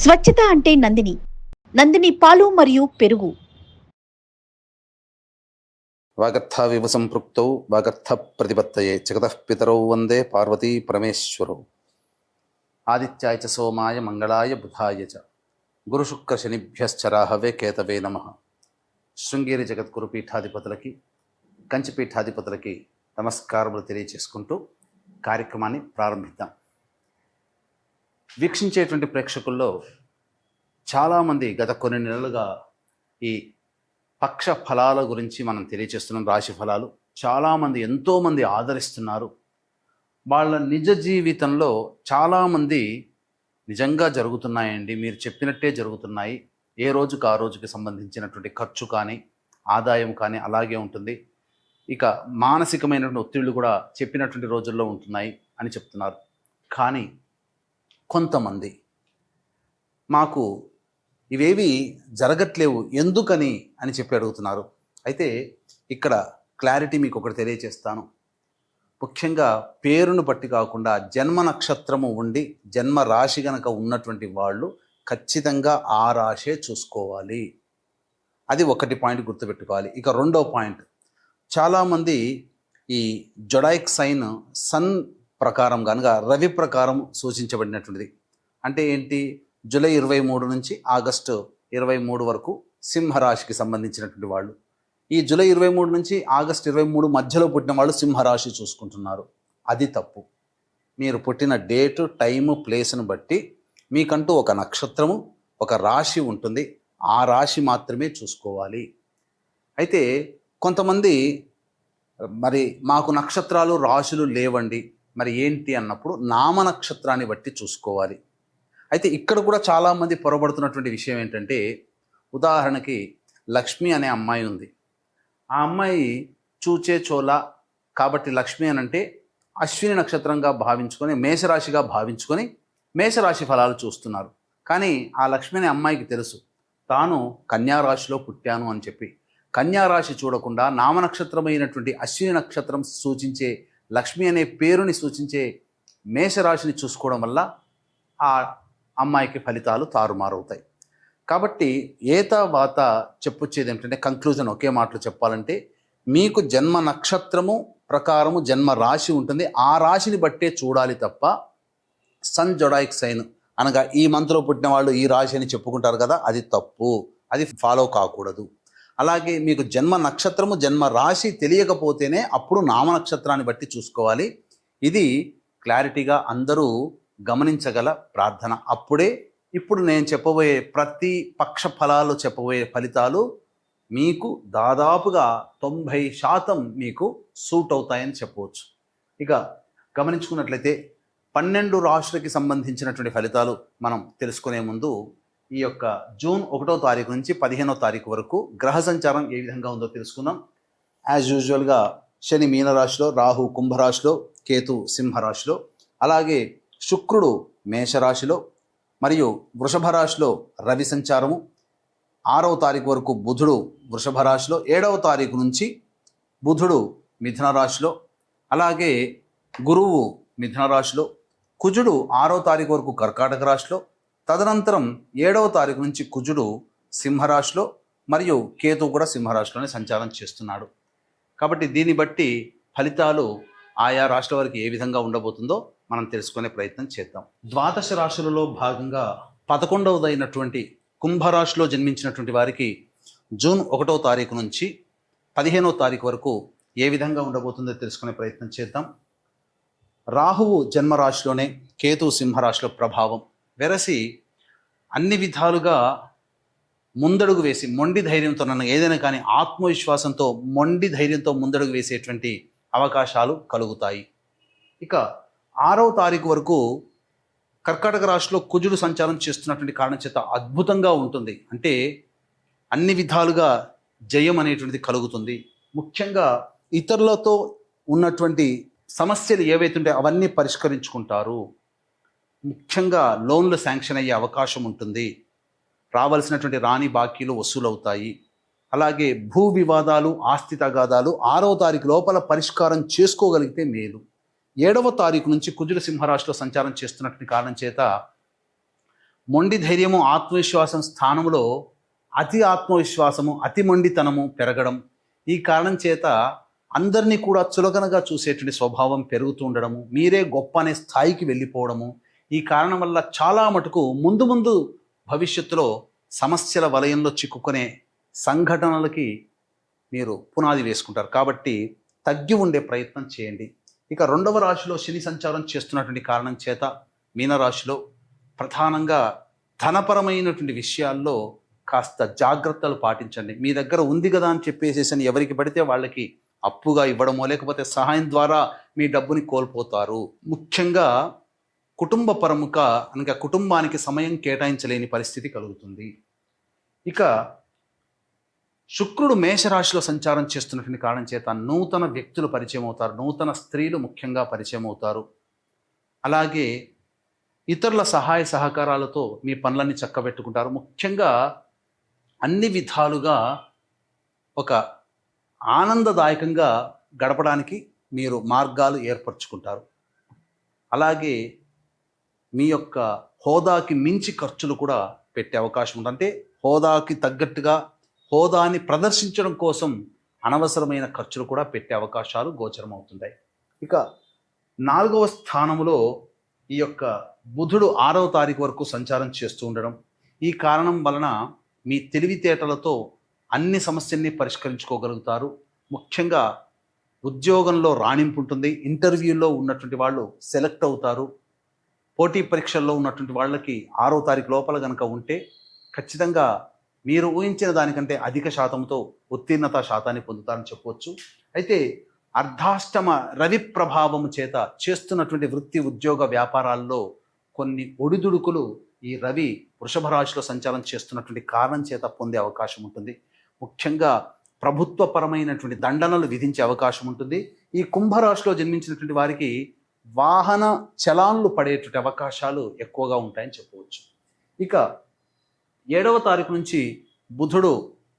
స్వచ్ఛత అంటే నందిని. నందిని పాలు మరియు పెరుగు. వాగర్థావివ సంపృక్తౌ వాగర్థ ప్రతిపత్తయే జగతః పితరౌ వందే పార్వతీ పరమేశ్వరౌ. ఆదిత్యాయ చ సోమాయ మంగళాయ బుధాయ చ గురుశుక్ర శనిభ్యశ్చరాహవే కేతవే నమః. శృంగేరి జగద్గురు పీఠాధిపతులకి, కంచి పీఠాధిపతులకి నమస్కారములు తెలియచేసుకుంటూ కార్యక్రమాన్ని ప్రారంభిద్దాం. వీక్షించేటువంటి ప్రేక్షకుల్లో చాలామంది గత కొన్ని నెలలుగా ఈ పక్ష ఫలాల గురించి మనం తెలియచేస్తున్నాం. రాశి ఫలాలు చాలామంది ఎంతోమంది ఆదరిస్తున్నారు. వాళ్ళ నిజ జీవితంలో చాలామంది నిజంగా జరుగుతున్నాయండి, మీరు చెప్పినట్టే జరుగుతున్నాయి, ఏ రోజుకు ఆ రోజుకి సంబంధించినటువంటి ఖర్చు కానీ ఆదాయం కానీ అలాగే ఉంటుంది, ఇక మానసికమైనటువంటి ఒత్తిళ్లు కూడా చెప్పినటువంటి రోజుల్లో ఉంటున్నాయి అని చెప్తున్నారు. కానీ కొంతమంది మాకు ఇవేవి జరగట్లేవు ఎందుకని అని చెప్పి అడుగుతున్నారు. అయితే ఇక్కడ క్లారిటీ మీకు ఒకటి తెలియచేస్తాను. ముఖ్యంగా పేరును బట్టి కాకుండా జన్మ నక్షత్రము ఉండి జన్మ రాశి గనక ఉన్నటువంటి వాళ్ళు ఖచ్చితంగా ఆ రాశే చూసుకోవాలి. అది ఒకటి పాయింట్ గుర్తుపెట్టుకోవాలి. ఇక రెండో పాయింట్, చాలామంది ఈ జొడాయిక్ సైన్ సన్ ప్రకారం కనుక రవి ప్రకారం సూచించబడినటువంటిది. అంటే ఏంటి, జూలై 23 నుంచి ఆగస్టు 23 వరకు సింహరాశికి సంబంధించినటువంటి వాళ్ళు. ఈ జూలై 23 నుంచి ఆగస్టు 23 మధ్యలో పుట్టిన వాళ్ళు సింహరాశి చూసుకుంటున్నారు. అది తప్పు. మీరు పుట్టిన డేటు, టైము, ప్లేస్ను బట్టి మీకంటూ ఒక నక్షత్రము, ఒక రాశి ఉంటుంది. ఆ రాశి మాత్రమే చూసుకోవాలి. అయితే కొంతమంది మరి మాకు నక్షత్రాలు రాశులు లేవండి, మరి ఏంటి అన్నప్పుడు నామ నక్షత్రాన్ని బట్టి చూసుకోవాలి. అయితే ఇక్కడ కూడా చాలామంది పొరబడుతున్నటువంటి విషయం ఏంటంటే, ఉదాహరణకి లక్ష్మి అనే అమ్మాయి ఉంది. ఆ అమ్మాయి చూచే చోళ కాబట్టి లక్ష్మి అని అంటే అశ్విని నక్షత్రంగా భావించుకొని మేషరాశిగా భావించుకొని మేషరాశి ఫలాలు చూస్తున్నారు. కానీ ఆ లక్ష్మి అనే అమ్మాయికి తెలుసు తాను కన్యారాశిలో పుట్టాను అని చెప్పి. కన్యారాశి చూడకుండా నామనక్షత్రమైనటువంటి అశ్విని నక్షత్రం సూచించే లక్ష్మి అనే పేరుని సూచించే మేషరాశిని చూసుకోవడం వల్ల ఆ అమ్మాయికి ఫలితాలు తారుమారవుతాయి. కాబట్టి ఏతావాత చెప్పొచ్చేది ఏంటంటే, కంక్లూజన్ ఒకే మాటలో చెప్పాలంటే, మీకు జన్మ నక్షత్రము ప్రకారము జన్మ రాశి ఉంటుంది. ఆ రాశిని బట్టే చూడాలి తప్ప సన్ జొడాయిక్ సైన్ అనగా ఈ మంత్లో పుట్టిన వాళ్ళు ఈ రాశి అని చెప్పుకుంటారు కదా, అది తప్పు. అది ఫాలో కాకూడదు. అలాగే మీకు జన్మ నక్షత్రము జన్మ రాశి తెలియకపోతేనే అప్పుడు నామ నక్షత్రాన్ని బట్టి చూసుకోవాలి. ఇది క్లారిటీగా అందరూ గమనించగల ప్రార్థన. అప్పుడే ఇప్పుడు నేను చెప్పబోయే ప్రతి పక్ష ఫలాలు చెప్పబోయే ఫలితాలు మీకు దాదాపుగా 90% మీకు సూట్ అవుతాయని చెప్పవచ్చు. ఇక గమనించుకున్నట్లయితే 12 రాశులకి సంబంధించినటువంటి ఫలితాలు మనం తెలుసుకునే ముందు ఈ యొక్క జూన్ 1వ తారీఖు నుంచి 15వ తారీఖు వరకు గ్రహ సంచారం ఏ విధంగా ఉందో తెలుసుకుందాం. యాజ్ యూజువల్గా శని మీనరాశిలో, రాహు కుంభరాశిలో, కేతు సింహరాశిలో, అలాగే శుక్రుడు మేషరాశిలో మరియు వృషభ రాశిలో రవి సంచారము, 6వ తారీఖు వరకు బుధుడు వృషభ రాశిలో, 7వ తారీఖు నుంచి బుధుడు మిథున రాశిలో, అలాగే గురువు మిథున రాశిలో, కుజుడు 6వ తారీఖు వరకు కర్కాటక రాశిలో, తదనంతరం 7వ తారీఖు నుంచి కుజుడు సింహరాశిలో మరియు కేతు కూడా సింహరాశిలోనే సంచారం చేస్తున్నాడు. కాబట్టి దీన్ని బట్టి ఫలితాలు ఆయా రాశుల వారికి ఏ విధంగా ఉండబోతుందో మనం తెలుసుకునే ప్రయత్నం చేద్దాం. ద్వాదశ రాశులలో భాగంగా 11వదైనటువంటి కుంభరాశిలో జన్మించినటువంటి వారికి జూన్ 1వ తారీఖు నుంచి 15వ తారీఖు వరకు ఏ విధంగా ఉండబోతుందో తెలుసుకునే ప్రయత్నం చేద్దాం. రాహువు జన్మరాశిలోనే, కేతు సింహరాశిలో ప్రభావం వెరసి అన్ని విధాలుగా ముందడుగు వేసి మొండి ధైర్యంతో, నన్ను ఏదైనా కానీ ఆత్మవిశ్వాసంతో మొండి ధైర్యంతో ముందడుగు వేసేటువంటి అవకాశాలు కలుగుతాయి. ఇక 6వ తారీఖు వరకు కర్కాటక రాశిలో కుజుడు సంచారం చేస్తున్నటువంటి కారణం చేత అద్భుతంగా ఉంటుంది. అంటే అన్ని విధాలుగా జయం అనేటువంటిది కలుగుతుంది. ముఖ్యంగా ఇతరులతో ఉన్నటువంటి సమస్యలు ఏవైతే ఉంటాయో అవన్నీ పరిష్కరించుకుంటారు. ముఖ్యంగా లోన్లు శాంక్షన్ అయ్యే అవకాశం ఉంటుంది. రావాల్సినటువంటి రాని బాకీలు వసూలవుతాయి. అలాగే భూ వివాదాలు, ఆస్తి తగాదాలు 6వ తారీఖు లోపల పరిష్కారం చేసుకోగలిగితే మేలు. 7వ తారీఖు నుంచి కుజుడు సింహరాశిలో సంచారం చేస్తున్నటువంటి కారణం చేత మొండి ధైర్యము ఆత్మవిశ్వాసం స్థానంలో అతి ఆత్మవిశ్వాసము అతి మొండితనము పెరగడం, ఈ కారణం చేత అందరినీ కూడా చులకనగా చూసేటువంటి స్వభావం పెరుగుతూ ఉండడము, మీరే గొప్ప అనే స్థాయికి వెళ్ళిపోవడము, ఈ కారణం వల్ల చాలా మటుకు ముందు ముందు భవిష్యత్తులో సమస్యల వలయంలో చిక్కుకునే సంఘటనలకి మీరు పునాది వేసుకుంటారు. కాబట్టి తగ్గి ఉండే ప్రయత్నం చేయండి. ఇక 2వ రాశిలో శని సంచారం చేస్తున్నటువంటి కారణం చేత మీనరాశిలో ప్రధానంగా ధనపరమైనటువంటి విషయాల్లో కాస్త జాగ్రత్తలు పాటించండి. మీ దగ్గర ఉంది కదా అని చెప్పేసేసి ఎవరికి పడితే వాళ్ళకి అప్పుగా ఇవ్వడమో లేకపోతే సహాయం ద్వారా మీ డబ్బుని కోల్పోతారు. ముఖ్యంగా కుటుంబ పరముగా అనగా కుటుంబానికి సమయం కేటాయించలేని పరిస్థితి కలుగుతుంది. ఇక శుక్రుడు మేషరాశిలో సంచారం చేస్తున్నటువంటి కారణం చేత నూతన వ్యక్తులు పరిచయం అవుతారు, నూతన స్త్రీలు ముఖ్యంగా పరిచయం అవుతారు. అలాగే ఇతరుల సహాయ సహకారాలతో మీ పనులన్నీ చక్కబెట్టుకుంటారు. ముఖ్యంగా అన్ని విధాలుగా ఒక ఆనందదాయకంగా గడపడానికి మీరు మార్గాలు ఏర్పరచుకుంటారు. అలాగే మీ యొక్క హోదాకి మించి ఖర్చులు కూడా పెట్టే అవకాశం ఉంది. అంటే హోదాకి తగ్గట్టుగా హోదాని ప్రదర్శించడం కోసం అనవసరమైన ఖర్చులు కూడా పెట్టే అవకాశాలు గోచరం అవుతుంటాయి. ఇక 4వ స్థానంలో ఈ యొక్క బుధుడు 6వ తారీఖు వరకు సంచారం చేస్తూ ఉండడం, ఈ కారణం వలన మీ తెలివితేటలతో అన్ని సమస్యల్ని పరిష్కరించుకోగలుగుతారు. ముఖ్యంగా ఉద్యోగంలో రాణింపు ఉంటుంది, ఇంటర్వ్యూలో ఉన్నటువంటి వాళ్ళు సెలెక్ట్ అవుతారు. పోటీ పరీక్షల్లో ఉన్నటువంటి వాళ్ళకి 6వ తారీఖు లోపల కనుక ఉంటే ఖచ్చితంగా మీరు ఊహించిన దానికంటే అధిక శాతంతో ఉత్తీర్ణత శాతాన్ని పొందుతారని చెప్పవచ్చు. అయితే అర్ధాష్టమ రవి ప్రభావం చేత చేస్తున్నటువంటి వృత్తి ఉద్యోగ వ్యాపారాల్లో కొన్ని ఒడిదుడుకులు ఈ రవి వృషభ రాశిలో సంచారం చేస్తున్నటువంటి కారణం చేత పొందే అవకాశం ఉంటుంది. ముఖ్యంగా ప్రభుత్వపరమైనటువంటి దండనలు విధించే అవకాశం ఉంటుంది. ఈ కుంభరాశిలో జన్మించినటువంటి వారికి వాహన చలాన్లు పడేటువంటి అవకాశాలు ఎక్కువగా ఉంటాయని చెప్పవచ్చు. ఇక 7వ తారీఖు నుంచి బుధుడు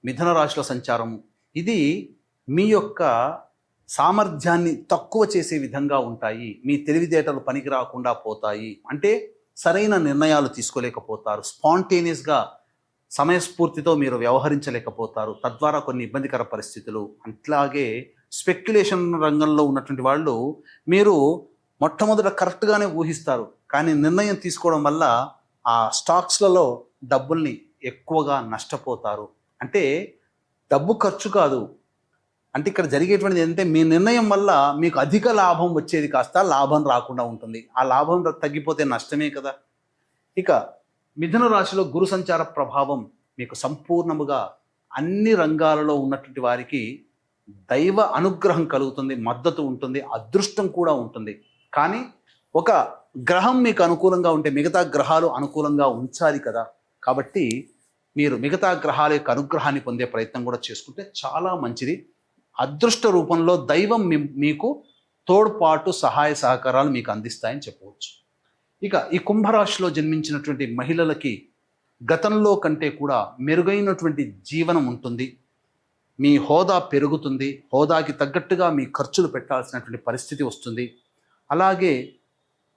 మిథున రాశిలో సంచారము, ఇది మీ యొక్క సామర్థ్యాన్ని తక్కువ చేసే విధంగా ఉంటాయి. మీ తెలివితేటలు పనికి రాకుండా పోతాయి. అంటే సరైన నిర్ణయాలు తీసుకోలేకపోతారు. స్పాంటేనియస్గా సమయస్ఫూర్తితో మీరు వ్యవహరించలేకపోతారు. తద్వారా కొన్ని ఇబ్బందికర పరిస్థితులు. అట్లాగే స్పెక్యులేషన్ రంగంలో ఉన్నటువంటి వాళ్ళు మీరు మొట్టమొదట కరెక్ట్గానే ఊహిస్తారు, కానీ నిర్ణయం తీసుకోవడం వల్ల ఆ స్టాక్స్లలో డబ్బుల్ని ఎక్కువగా నష్టపోతారు. అంటే డబ్బు ఖర్చు కాదు, అంటే ఇక్కడ జరిగేటువంటిది ఏంటంటే మీ నిర్ణయం వల్ల మీకు అధిక లాభం వచ్చేది కాస్త లాభం రాకుండా ఉంటుంది. ఆ లాభం తగ్గిపోతే నష్టమే కదా. ఇక మిథున రాశిలో గురు సంచార ప్రభావం మీకు సంపూర్ణముగా అన్ని రంగాలలో ఉన్నటువంటి వారికి దైవ అనుగ్రహం కలుగుతుంది, మద్దతు ఉంటుంది, అదృష్టం కూడా ఉంటుంది. కానీ ఒక గ్రహం మీకు అనుకూలంగా ఉంటే మిగతా గ్రహాలు అనుకూలంగా ఉంచాలి కదా. కాబట్టి మీరు మిగతా గ్రహాల యొక్క అనుగ్రహాన్ని పొందే ప్రయత్నం కూడా చేసుకుంటే చాలా మంచిది. అదృష్ట రూపంలో దైవం మీకు తోడ్పాటు సహాయ సహకారాలు మీకు అందిస్తాయని చెప్పవచ్చు. ఇక ఈ కుంభరాశిలో జన్మించినటువంటి మహిళలకి గతంలో కంటే కూడా మెరుగైనటువంటి జీవనం ఉంటుంది. మీ హోదా పెరుగుతుంది, హోదాకి తగ్గట్టుగా మీ ఖర్చులు పెట్టాల్సినటువంటి పరిస్థితి వస్తుంది. అలాగే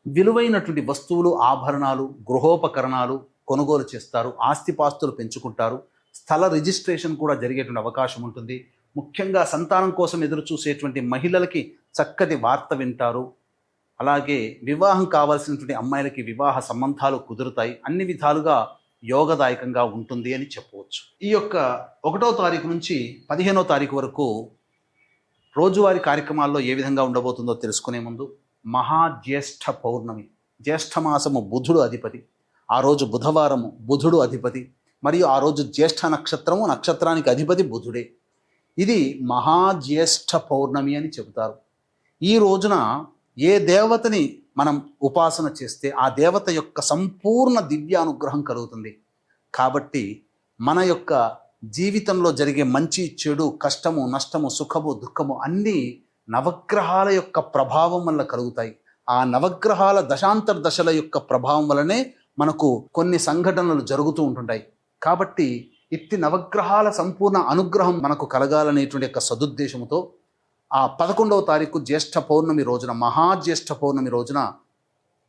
విలువైనటువంటి వస్తువులు, ఆభరణాలు, గృహోపకరణాలు కొనుగోలు చేస్తారు, ఆస్తిపాస్తులు పెంచుకుంటారు, స్థల రిజిస్ట్రేషన్ కూడా జరిగేటువంటి అవకాశం ఉంటుంది. ముఖ్యంగా సంతానం కోసం ఎదురు చూసేటువంటి మహిళలకి చక్కటి వార్త వింటారు. అలాగే వివాహం కావాల్సినటువంటి అమ్మాయిలకి వివాహ సంబంధాలు కుదురుతాయి. అన్ని విధాలుగా యోగదాయకంగా ఉంటుంది అని చెప్పవచ్చు. ఈ యొక్క 1వ తారీఖు నుంచి 15వ తారీఖు వరకు రోజువారీ కార్యక్రమాల్లో ఏ విధంగా ఉండబోతుందో తెలుసుకునే ముందు మహాజ్యేష్ఠ పౌర్ణమి, జ్యేష్ఠమాసము బుధుడు అధిపతి, ఆ రోజు బుధవారము బుధుడు అధిపతి, మరియు ఆ రోజు జ్యేష్ఠ నక్షత్రము, నక్షత్రానికి అధిపతి బుధుడే. ఇది మహాజ్యేష్ఠ పౌర్ణమి అని చెబుతారు. ఈ రోజున ఏ దేవతని మనం ఉపాసన చేస్తే ఆ దేవత యొక్క సంపూర్ణ దివ్య అనుగ్రహం కలుగుతుంది. కాబట్టి మన యొక్క జీవితంలో జరిగే మంచి చెడు, కష్టము నష్టము, సుఖము దుఃఖము అన్నీ నవగ్రహాల యొక్క ప్రభావం వల్ల కలుగుతాయి. ఆ నవగ్రహాల దశాంతర దశల యొక్క ప్రభావం వల్లనే మనకు కొన్ని సంఘటనలు జరుగుతూ ఉంటుంటాయి. కాబట్టి ఇట్టి నవగ్రహాల సంపూర్ణ అనుగ్రహం మనకు కలగాలనేటువంటి యొక్క సదుద్దేశంతో ఆ 11వ తారీఖు జ్యేష్ఠ పౌర్ణమి రోజున, మహాజ్యేష్ఠ పౌర్ణమి రోజున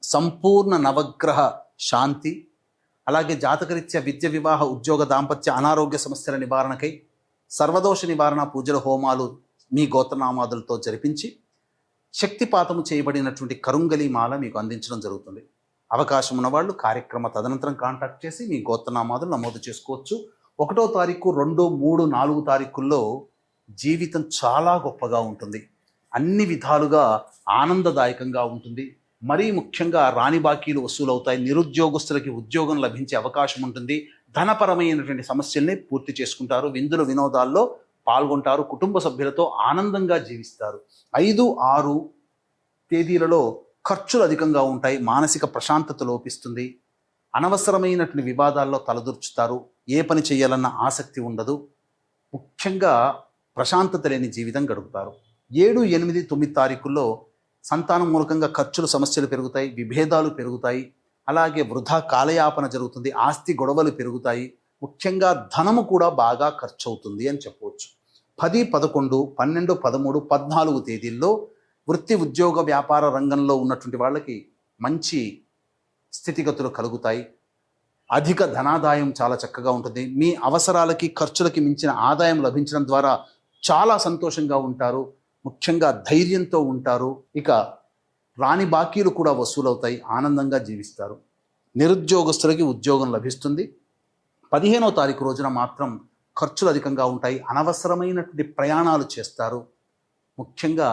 సంపూర్ణ నవగ్రహ శాంతి, అలాగే జాతకరీత్యా విద్య, వివాహ, ఉద్యోగ, దాంపత్య, అనారోగ్య సమస్యల నివారణకై సర్వదోష నివారణ పూజల హోమాలు మీ గోత్రనామాదులతో జరిపించి శక్తిపాతము చేయబడినటువంటి కరుంగలి మాల మీకు అందించడం జరుగుతుంది. అవకాశం ఉన్నవాళ్ళు కార్యక్రమ తదనంతరం కాంటాక్ట్ చేసి మీ గోత్రనామాదులు నమోదు చేసుకోవచ్చు. 1వ తారీఖు, 2, 3, 4 తారీఖుల్లో జీవితం చాలా గొప్పగా ఉంటుంది. అన్ని విధాలుగా ఆనందదాయకంగా ఉంటుంది. మరీ ముఖ్యంగా రాని బాకీలు వసూలవుతాయి. నిరుద్యోగస్తులకి ఉద్యోగం లభించే అవకాశం ఉంటుంది. ధనపరమైనటువంటి సమస్యల్ని పూర్తి చేసుకుంటారు. విందుల వినోదాల్లో పాల్గొంటారు. కుటుంబ సభ్యులతో ఆనందంగా జీవిస్తారు. 5, 6 తేదీలలో ఖర్చులు అధికంగా ఉంటాయి. మానసిక ప్రశాంతత లోపిస్తుంది. అనవసరమైనటువంటి వివాదాల్లో తలదూర్చుతారు. ఏ పని చేయాలన్న ఆసక్తి ఉండదు. ముఖ్యంగా ప్రశాంతత లేని జీవితం గడుపుతారు. 7, 8, 9 తారీఖుల్లో సంతానం మూలకంగా ఖర్చులు, సమస్యలు పెరుగుతాయి. విభేదాలు పెరుగుతాయి. అలాగే వృధా కాలయాపన జరుగుతుంది. ఆస్తి గొడవలు పెరుగుతాయి. ముఖ్యంగా ధనము కూడా బాగా ఖర్చు అవుతుంది అని చెప్పవచ్చు. 10, 11, 12, 13, 14 తేదీల్లో వృత్తి, ఉద్యోగ, వ్యాపార రంగంలో ఉన్నటువంటి వాళ్ళకి మంచి స్థితిగతులు కలుగుతాయి. అధిక ధనాదాయం చాలా చక్కగా ఉంటుంది. మీ అవసరాలకి, ఖర్చులకి మించిన ఆదాయం లభించడం ద్వారా చాలా సంతోషంగా ఉంటారు. ముఖ్యంగా ధైర్యంతో ఉంటారు. ఇక రాని బాకీలు కూడా వసూలవుతాయి. ఆనందంగా జీవిస్తారు. నిరుద్యోగస్తులకి ఉద్యోగం లభిస్తుంది. 15వ తారీఖు రోజున మాత్రం ఖర్చులు అధికంగా ఉంటాయి. అనవసరమైనటువంటి ప్రయాణాలు చేస్తారు. ముఖ్యంగా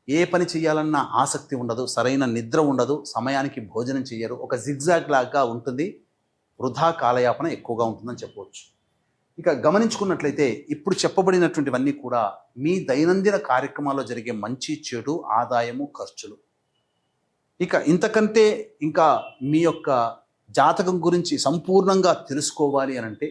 ఏ పని చేయాలన్నా ఆసక్తి ఉండదు. సరైన నిద్ర ఉండదు. సమయానికి భోజనం చేయరు. ఒక జిగ్జాగ్ లాగా ఉంటుంది. వృధా కాలయాపన ఎక్కువగా ఉంటుందని చెప్పవచ్చు. ఇక గమనించుకున్నట్లయితే ఇప్పుడు చెప్పబడినటువంటివన్నీ కూడా మీ దైనందిన కార్యక్రమాల్లో జరిగే మంచి, చెడు, ఆదాయము, ఖర్చులు. ఇక ఇంతకంటే ఇంకా మీ యొక్క జాతకం గురించి సంపూర్ణంగా తెలుసుకోవాలి అని అంటే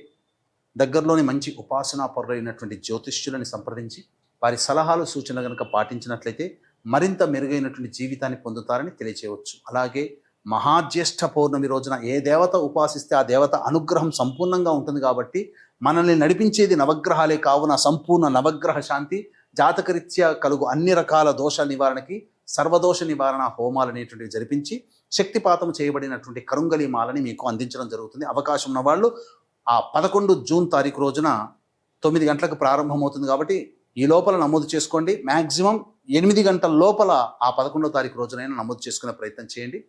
దగ్గరలోని మంచి ఉపాసనా పరులైనటువంటి జ్యోతిష్యులని సంప్రదించి వారి సలహాలు, సూచనలు కనుక పాటించినట్లయితే మరింత మెరుగైనటువంటి జీవితాన్ని పొందుతారని తెలియచేయవచ్చు. అలాగే మహాజ్యేష్ఠ పౌర్ణమి రోజున ఏ దేవత ఉపాసిస్తే ఆ దేవత అనుగ్రహం సంపూర్ణంగా ఉంటుంది. కాబట్టి మనల్ని నడిపించేది నవగ్రహాలే కావున సంపూర్ణ నవగ్రహ శాంతి, జాతకరీత్యా కలుగు అన్ని రకాల దోష నివారణకి సర్వదోష నివారణ హోమాలు అనేటువంటివి జరిపించి శక్తిపాతం చేయబడినటువంటి కరుంగలి మాలని మీకు అందించడం జరుగుతుంది. అవకాశం ఉన్న వాళ్ళు ఆ 11 జూన్ తారీఖు రోజున 9 గంటలకు ప్రారంభమవుతుంది. కాబట్టి ఈ లోపల నమోదు చేసుకోండి. మ్యాక్సిమం 8 గంటల లోపల ఆ 11వ తారీఖు రోజునైనా నమోదు చేసుకునే ప్రయత్నం చేయండి.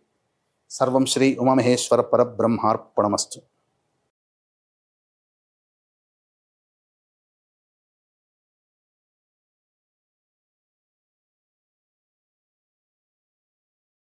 సర్వం శ్రీ ఉమామహేశ్వర పరబ్రహ్మార్పణమస్తు.